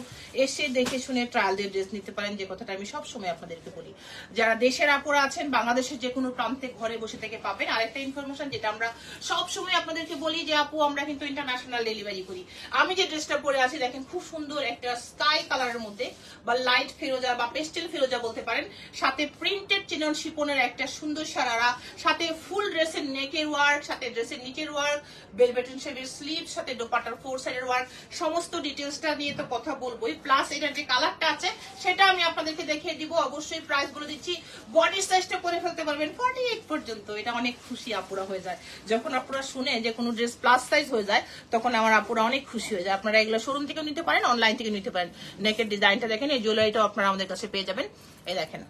এসে দেখে শুনে ট্রায়াল দিয়ে ড্রেস নিতে পারেন, যে কথাটা আমি সব সময় আপনাদেরকে বলি। যারা দেশের আপুরা আছেন, বাংলাদেশের যে কোনো প্রান্তে ঘরে বসে থেকে পাবেন। আরেকটা ইনফরমেশন যেটা আমরা সব সময় আপনাদেরকে বলি, যে আপু আমরা কিন্তু ইন্টারন্যাশনাল ডেলিভারি করি। আমি যে ড্রেসটা পরে আছি দেখেন, খুব সুন্দর একটা স্কাই কালারের মধ্যে, বা লাইট ফিরোজা বা পেস্টেল ফিরোজা বলতে পারেন, সাথে প্রিন্টেড চিনন শিপনের একটা সুন্দর সারারা, সাথে ফুল ড্রেসের নেকের ওয়ার্ক, সাথে ড্রেসের নিচের ওয়ার্ক, বেলভেটন শেডের স্লিভ, সাথে দোপাট্টার 4 সাইডের ওয়ার্ক, সমস্ত ডিটেইলসটা নিয়ে তো কথা বলবোই। প্লাস এটার যে কালারটা আছে সেটা আমি আপনাদেরকে দেখিয়ে দিব। অবশ্যই প্রাইস বলে দিচ্ছি, বডি সাইজটা করে ফেলতে পারবেন 48 পর্যন্ত। এটা অনেক খুশি আপুরা হয়ে যায় যখন আপুরা শুনে যে কোনো ড্রেস প্লাস সাইজ হয়ে যায়, তখন আমার আপুরা অনেক খুশি হয়ে যায়। আপনারা এগুলো শোরুম থেকে নিতে পারেন, অনলাইন থেকে নিতে পারেন। নেকের ডিজাইনটা দেখেন, এই জুয়েলারিটাও আপনারা আমাদের কাছে পেয়ে যাবেন। এই দেখেন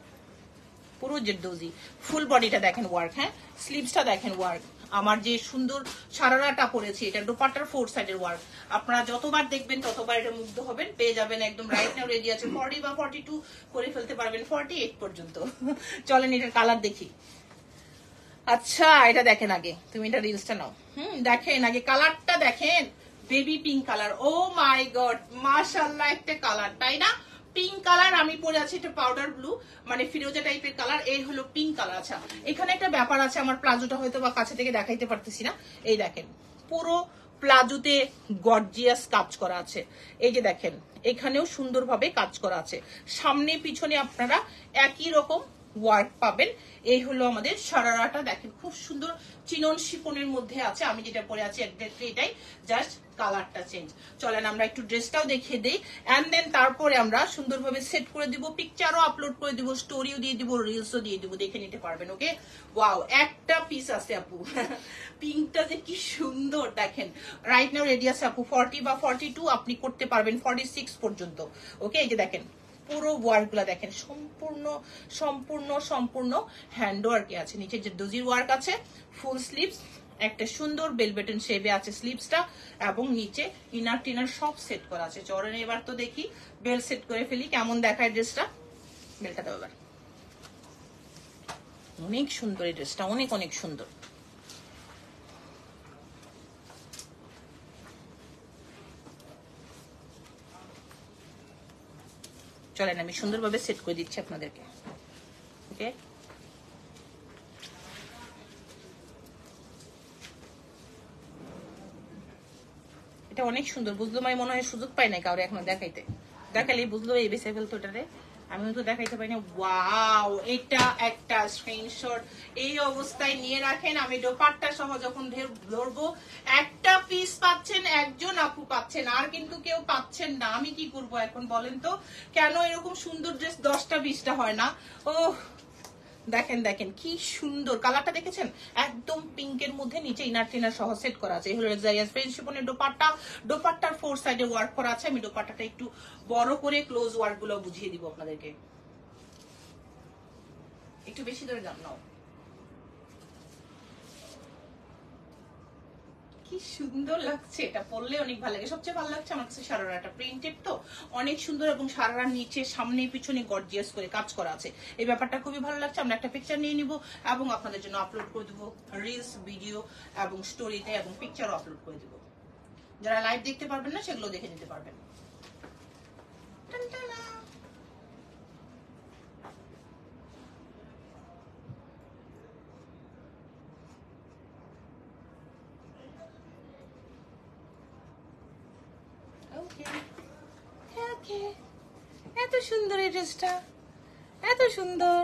পুরো জেরদৌজি, ফুল বডিটা দেখেন ওয়ার্ক, হ্যাঁ স্লিভসটা দেখেন ওয়ার্ক। আমার যে সুন্দর সারারাটা পরেছি, এটা দোপাট্টার 4 সাইডের ওয়ার্ক। আপনারা যতবার দেখবেন ততবার এটা মুগ্ধ হবেন। পেয়ে যাবেন একদম রাইট নাও রেডি আছে, 40 বা 42 করে ফেলতে পারবেন 48 পর্যন্ত। চলেন এটার কালার দেখি। আচ্ছা, এটা দেখেন আগে, তুমি এটা রিলসটা নাও। দেখেন আগে কালারটা দেখেন, বেবি পিঙ্ক কালার। ও মাই গড, মাশাআল্লাহ একটা কালার, তাই না? পিঙ্ক কালার আমি পরে আছি, এটা পাউডার ব্লু, মানে ফিরোজা টাইপের কালার। এই হলো পিঙ্ক কালার। আচ্ছা, এখানে একটা ব্যাপার আছে, আমার প্লাজোটা হয়তো বা কাছে থেকে দেখাইতে পারতেছি না। এই দেখেন পুরো প্লাজোতে গর্জিয়াস কাজ করা আছে। এই যে দেখেন, এখানেও সুন্দরভাবে কাজ করা আছে, সামনে পিছনে আপনারা একই রকম ওয়ার্ক পাবেন। এই হলো আমাদের সারারাটা, দেখেন খুব সুন্দর চিনন শিপনের মধ্যে আছে। আমি যেটা পরে আছি এক্স্যাক্টলি এটাই, জাস্ট কালারটা চেঞ্জ। চলেন আমরা একটু ড্রেসটাও দেখিয়ে দেই, এন্ড দেন তারপরে আমরা সুন্দরভাবে সেট করে দিব, পিকচারও আপলোড করে দিব, স্টোরিও দিয়ে দিব, রিলসও দিয়ে দিব, দেখে নিতে পারবেন। ওকে, ওয়াও, একটা পিস আছে আপু। পিঙ্কটা যে কি সুন্দর দেখেন। রাইট নাও রেডি আছে আপু, 40 বা 42 আপনি করতে পারবেন 46 পর্যন্ত। ওকে, এই যে দেখেন পুরো ওয়ার্ক গুলা দেখেন, সম্পূর্ণ সম্পূর্ণ সম্পূর্ণ হ্যান্ড ওয়ার্কে আছে। নিচে যে দজির ওয়ার্ক আছে, ফুল স্লিভস, একটা সুন্দর বেলবেটন শেপে আছে স্লিভসটা, এবং নিচে ইনার টিনার সব সেট করা আছে। চলেন এবার তো দেখি বেল সেট করে ফেলি, কেমন দেখায় ড্রেসটা। বেলটা দাও এবার। অনেক সুন্দর এই ড্রেসটা, অনেক অনেক সুন্দর। চলেন আমি সুন্দরভাবে সেট করে দিচ্ছি আপনাদেরকে। ওকে, এটা অনেক সুন্দর। বুঝলো, মানে মনে হয় সুযোগ পাই নাই কাউরে এখনো দেখাইতে, দেখালেই বুঝলো এই বেছে ফেলতো এটারে। আমি তো দেখাইতে পারি না। ওয়াও, এটা একটা স্ক্রিনশট এই অবস্থায় নিয়ে রাখেন। আমি দোপাট্টা সহ যখন ধরবো, একটা পিস পাচ্ছেন, একজন আপু পাচ্ছেন, আর কিন্তু কেউ পাচ্ছেন না। আমি কি করব এখন বলেন তো? কেন এরকম সুন্দর ড্রেস 10টা 20টা হয় না? ও দেখেন দেখেন কি সুন্দর কালারটা, দেখেছেন? একদম পিঙ্কের মধ্যে নিচে ইনার টিনার সহ সেট করা আছে। এই হলো লাক্সারিয়াস ফ্রেঞ্চ শিফনের দোপাট্টা। দোপাট্টার 4 সাইডে ওয়ার্ক করা আছে। আমি দোপাট্টাটা একটু বড় করে ক্লোজ ওয়ার্ক গুলো বুঝিয়ে দিব আপনাদেরকে। একটু বেশি করে দাম নাও। কি সুন্দর লাগছে, এটা পরলে অনেক ভালো লাগে। সবচেয়ে ভালো লাগছে আমার কাছে সারারাটা, প্রিন্টেড তো অনেক সুন্দর, এবং সারারার নিচে সামনে পিছনে গর্জিয়াস করে কাজ করা আছে। এই ব্যাপারটা খুবই ভালো লাগছে। আমরা একটা পিকচার নিয়ে নিব এবং আপনাদের জন্য আপলোড করে দেবো, রিলস, ভিডিও এবং স্টোরিতে, এবং পিকচারও আপলোড করে দেবো। যারা লাইভ দেখতে পারবেন না সেগুলো দেখে নিতে পারবেন। এত সুন্দর এই ড্রেসটা, এত সুন্দর।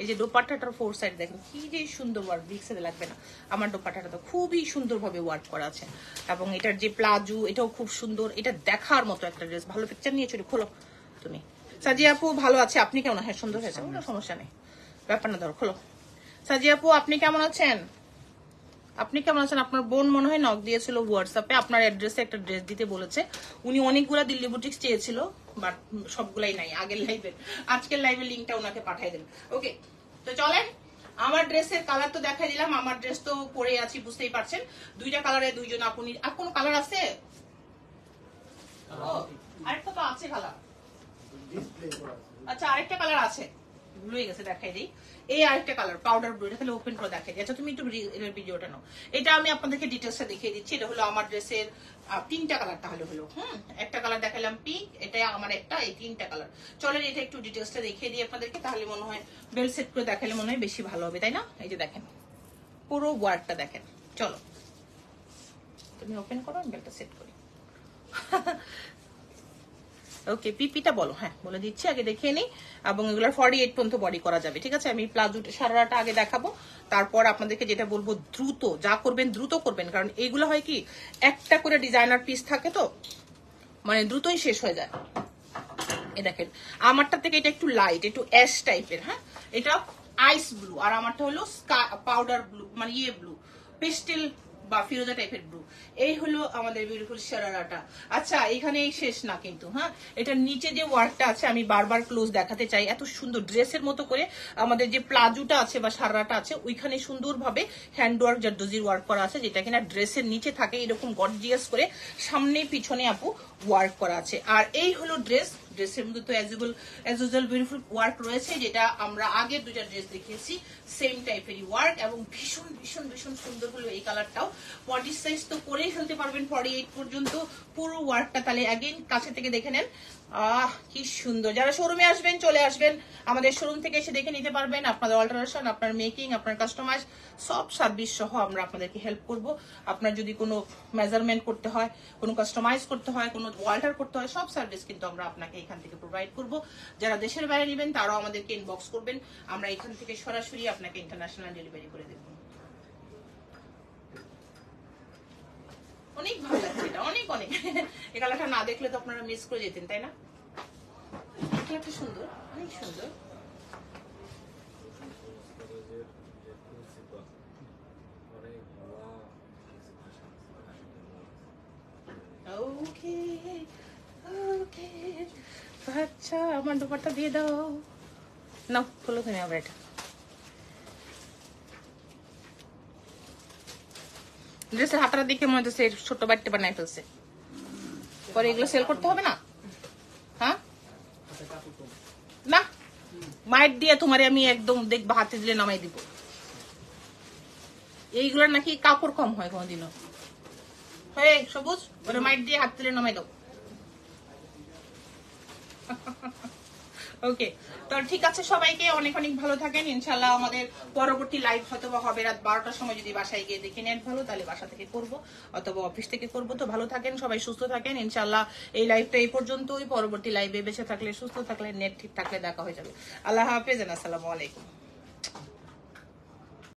এই যে দোপাট্টাটার 4 সাইড দেখেন কি যে সুন্দর ওয়ার্ক, বিক্সে লাগবে না। আমার দোপাট্টাটা তো খুবই সুন্দরভাবে ওয়ার্ক করা আছে, এবং এটার যে প্লাজো এটাও খুব সুন্দর। এটা দেখার মতো একটা ড্রেস। ভালো পিকচার নিয়েছো, খোলো তুমি। সাজিয়া আপু ভালো আছে, আপনি কেমন? হ্যাঁ সুন্দর হয়েছে, কোনো সমস্যা নেই, ব্যাপার না। ধরো খোলো। সাজিয়া আপু আপনি কেমন আছেন? আপনি কেমন আছেন? আপনার বোন মনে হয় নক দিয়েছিল হোয়াটসঅ্যাপে, আপনার অ্যাড্রেসে একটা ড্রেস দিতে বলেছে। উনি অনেকগুলা দিল্লি বুটিক্স চেয়েছিল, বাট সবগুলাই নাই আগের লাইভের। আজকের লাইভের লিঙ্কটা ওনাকে পাঠিয়ে দেন। ওকে, তো চলেন। আমার ড্রেসের কালার তো দেখাই দিলাম। আমার ড্রেস তো পরে আছি, বুঝতেই পারছেন। 2টা কালারে 2জন আপনি। আর কোনো কালার আছে? আরেকটা তো আছে কালার। আচ্ছা আরেকটা কালার আছে, ভুলে গেছে, দেখাই দিই। এই আরেকটা কালার পাউডার ব্লু, এটা তাহলে ওপেন করে দেখাই দিই। আচ্ছা তুমি একটু ভিডিওটা নাও। এটা আমি আপনাদেরকে ডিটেলসটা দেখিয়ে দিচ্ছি। এটা হলো আমার ড্রেসের 3টা কালার। তাহলে হলো একটা কালার দেখালাম পিঙ্ক, এটা আমার একটা, এই 3টা কালার। চলেন এটা একটু ডিটেলসটা দেখিয়ে দিই আপনাদেরকে, তাহলে মনে হয় বেল সেট করে দেখালে মনে হয় বেশি ভালো হবে, তাই না? এই যে দেখেন পুরো ওয়ার্কটা দেখেন। চলো তুমি ওপেন করো, আমি বেলটা সেট করি। ওকে, পিপিটা বলো। হ্যাঁ বলে দিচ্ছি, আগে দেখে নিই। এবং এগুলোর 48 পর্যন্ত বডি করা যাবে, ঠিক আছে? আমি প্লাজোটা সারাটা আগে দেখাবো, তারপর আপনাদেরকে যেটা বলবো দ্রুত যা করবেন দ্রুত করবেন, কারণ এইগুলো হয় কি একটা করে ডিজাইনার পিস থাকে তো, মানে দ্রুতই শেষ হয়ে যায়। এই দেখেন আমারটা থেকে এটা একটু লাইট, একটু অ্যাশ টাইপের। হ্যাঁ এটা আইস ব্লু, আর আমারটা হলো পাউডার ব্লু, মানে ইয়ে ব্লু, পেস্টেল বা ফিরোজা টাইপের ব্লু। এই হলো আমাদের বিউটিফুল শারারাটা। আচ্ছা এখানেই শেষ না কিন্তু, হ্যাঁ এটার নিচে যে ওয়ার্কটা আছে আমি বারবার ক্লোজ দেখাতে চাই। এত সুন্দর ড্রেসের মতো করে আমাদের যে প্লাজোটা আছে বা শারারাটা আছে, ওইখানে সুন্দরভাবে হ্যান্ড ওয়ার্ক জারদোজির ওয়ার্ক করা আছে, যেটা কিনা ড্রেসের নিচে থাকে এরকম গর্জিয়াস করে, সামনে পিছনে আপু ওয়ার্ক করা আছে। আর এই হলো ড্রেস। ড্রেসের মধ্যে তো অ্যাজ ইউজুয়াল বিউটিফুল ওয়ার্ক রয়েছে, যেটা আমরা আগে 2টা ড্রেস দেখিয়েছি, সেম টাইপেরই ওয়ার্ক, এবং ভীষণ ভীষণ ভীষণ সুন্দর হলো এই কালারটাও। বডি সাইজ তো করেই ফেলতে পারবেন 48 পর্যন্ত পুরো ওয়ার্কটা। তাহলে অ্যাগেইন কাছে থেকে দেখে নেন, কি সুন্দর। যারা শোরুমে আসবেন চলে আসবেন, আমাদের শোরুম থেকে এসে দেখে নিতে পারবেন। আপনাদের অল্টারেশন, আপনার মেকিং, আপনার কাস্টমাইজ সব সার্ভিস সহ আমরা আপনাদেরকে হেল্প করব। আপনার যদি কোনো মেজারমেন্ট করতে হয়, কোনো কাস্টমাইজ করতে হয়, কোনো অল্টার করতে হয়, সব সার্ভিস কিন্তু আমরা আপনাকে এখান থেকে প্রোভাইড করব। যারা দেশের বাইরে নেবেন তারাও আমাদেরকে ইনবক্স করবেন, আমরা এখান থেকে সরাসরি আপনাকে ইন্টারন্যাশনাল ডেলিভারি করে দেব। অনেক ভালো লাগছে এটা, অনেক অনেক। এই কালারটা না দেখলে তো আপনারা মিস করে যেতেন, তাই না? কালারটা সুন্দর, অনেক সুন্দর। ওকে ওকে, আচ্ছা আমার দোপাট্টা দিয়ে দাও না, খোলো তুমি আবার। এটা ড্রেসের হাতার দিকে মনে হচ্ছে ছোট বাড়িতে বানাই ফেলছে, পরে এগুলো সেল করতে হবে না? হ্যাঁ না, মাইট দিয়ে তোমারে আমি একদম দেখবা হাতে দিলে নামাই দিব। এইগুলোর নাকি কাপড় কম হয় কোনদিনও। হয়ে সবুজ, ওরে মাইট দিয়ে হাত দিলে নামাই দাও। ওকে, তো ঠিক আছে, সবাইকে অনেক অনেক ভালো থাকেন। ইনশাল্লাহ আমাদের পরবর্তী লাইভ হয়তো হবে রাত 12টার সময়, যদি বাসায় গিয়ে দেখি নেট ভালো তাহলে বাসা থেকে করব অথবা অফিস থেকে করব। তো ভালো থাকেন সবাই, সুস্থ থাকেন। ইনশাল্লাহ এই লাইভটা এই পর্যন্তই। পরবর্তী লাইভে বেঁচে থাকলে, সুস্থ থাকলে, নেট ঠিক থাকলে দেখা হয়ে যাবে। আল্লাহ হাফেজ, আসসালামু আলাইকুম।